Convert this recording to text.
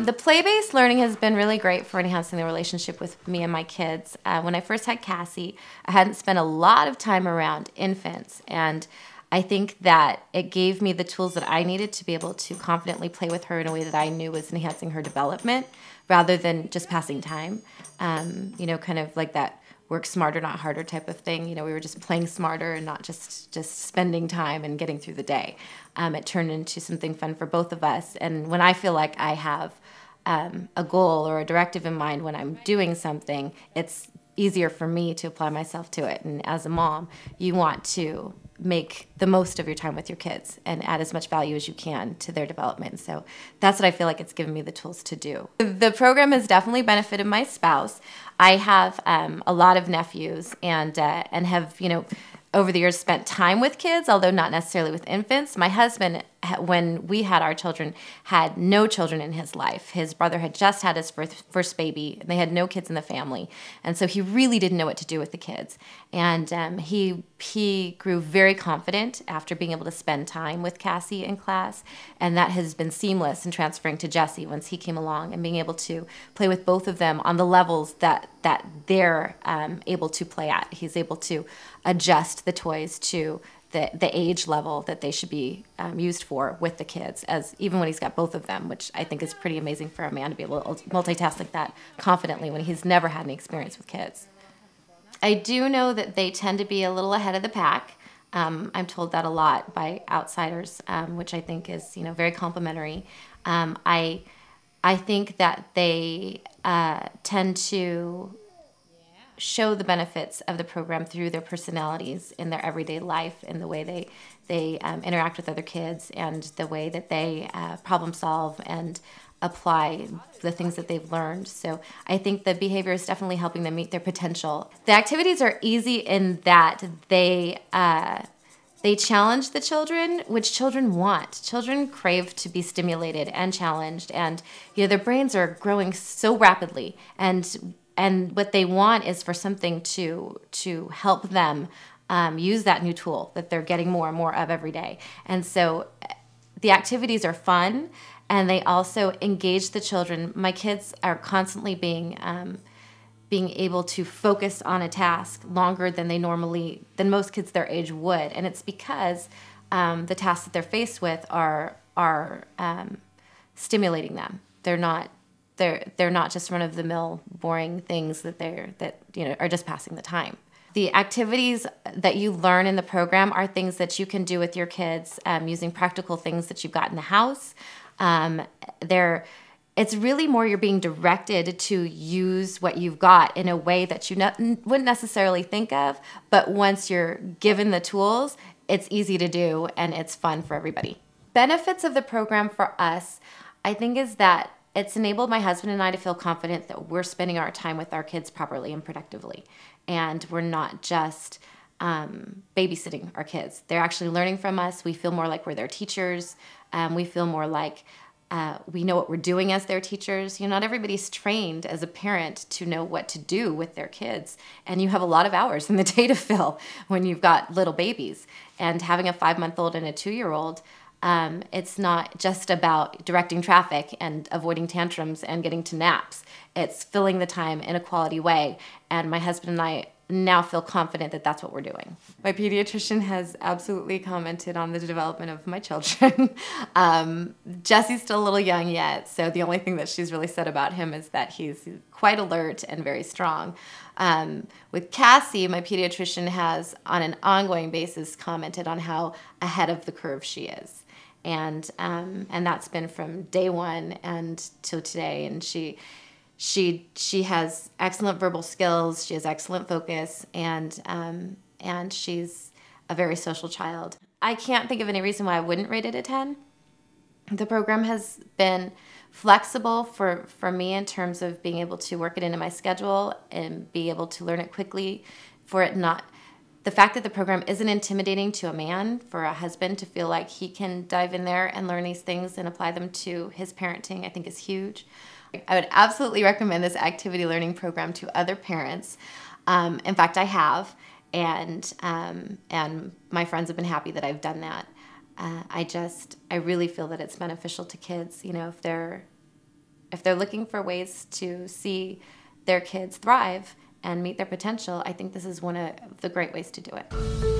The play-based learning has been really great for enhancing the relationship with me and my kids. When I first had Cassie, I hadn't spent a lot of time around infants, and I think that it gave me the tools that I needed to be able to confidently play with her in a way that I knew was enhancing her development rather than just passing time. Kind of like that work smarter, not harder type of thing. We were just playing smarter and not just spending time and getting through the day. It turned into something fun for both of us. And when I feel like I have a goal or a directive in mind when I'm doing something, it's easier for me to apply myself to it. And as a mom, you want to make the most of your time with your kids and add as much value as you can to their development. So that's what I feel like it's given me the tools to do. The program has definitely benefited my spouse. I have a lot of nephews and have, over the years spent time with kids, although not necessarily with infants. My husband, when we had our children, had no children in his life. His brother had just had his first baby, and they had no kids in the family. And so he really didn't know what to do with the kids. And he grew very confident after being able to spend time with Cassie in class. And that has been seamless in transferring to Jesse once he came along and being able to play with both of them on the levels that they're able to play at. He's able to adjust the toys to the age level that they should be used for with the kids, as even when he's got both of them, which I think is pretty amazing for a man to be able to multitask like that confidently when he's never had any experience with kids. I do know that they tend to be a little ahead of the pack. I'm told that a lot by outsiders, which I think is very complimentary. I think that they tend to show the benefits of the program through their personalities in their everyday life, in the way they interact with other kids, and the way that they problem solve and apply the things that they've learned. So I think the behavior is definitely helping them meet their potential. The activities are easy in that they challenge the children, which children want. Children crave to be stimulated and challenged, and their brains are growing so rapidly, and what they want is for something to help them use that new tool that they're getting more and more of every day. And so the activities are fun, and they also engage the children. My kids are constantly being able to focus on a task longer than than most kids their age would. And it's because the tasks that they're faced with are stimulating them. They're not just run-of-the-mill boring things that are just passing the time. The activities that you learn in the program are things that you can do with your kids using practical things that you've got in the house. It's really more you're being directed to use what you've got in a way that you wouldn't necessarily think of, but once you're given the tools, it's easy to do and it's fun for everybody. Benefits of the program for us, I think, is that it's enabled my husband and I to feel confident that we're spending our time with our kids properly and productively. And we're not just babysitting our kids. They're actually learning from us. We feel more like we're their teachers. We feel more like we know what we're doing as their teachers. Not everybody's trained as a parent to know what to do with their kids. And you have a lot of hours in the day to fill when you've got little babies. And having a 5-month-old and a 2-year-old, it's not just about directing traffic and avoiding tantrums and getting to naps. It's filling the time in a quality way. And my husband and I now feel confident that that's what we're doing. My pediatrician has absolutely commented on the development of my children. Jesse's still a little young yet, so the only thing that she's really said about him is that he's quite alert and very strong. With Cassie, my pediatrician has, on an ongoing basis, commented on how ahead of the curve she is. And that's been from day one and till today. And she has excellent verbal skills. She has excellent focus, and she's a very social child. I can't think of any reason why I wouldn't rate it a 10. The program has been flexible for me in terms of being able to work it into my schedule and be able to learn it quickly. The fact that the program isn't intimidating to a man, for a husband to feel like he can dive in there and learn these things and apply them to his parenting, I think is huge. I would absolutely recommend this activity learning program to other parents. In fact, I have, and my friends have been happy that I've done that. I really feel that it's beneficial to kids. If they're if they're looking for ways to see their kids thrive and meet their potential, I think this is one of the great ways to do it.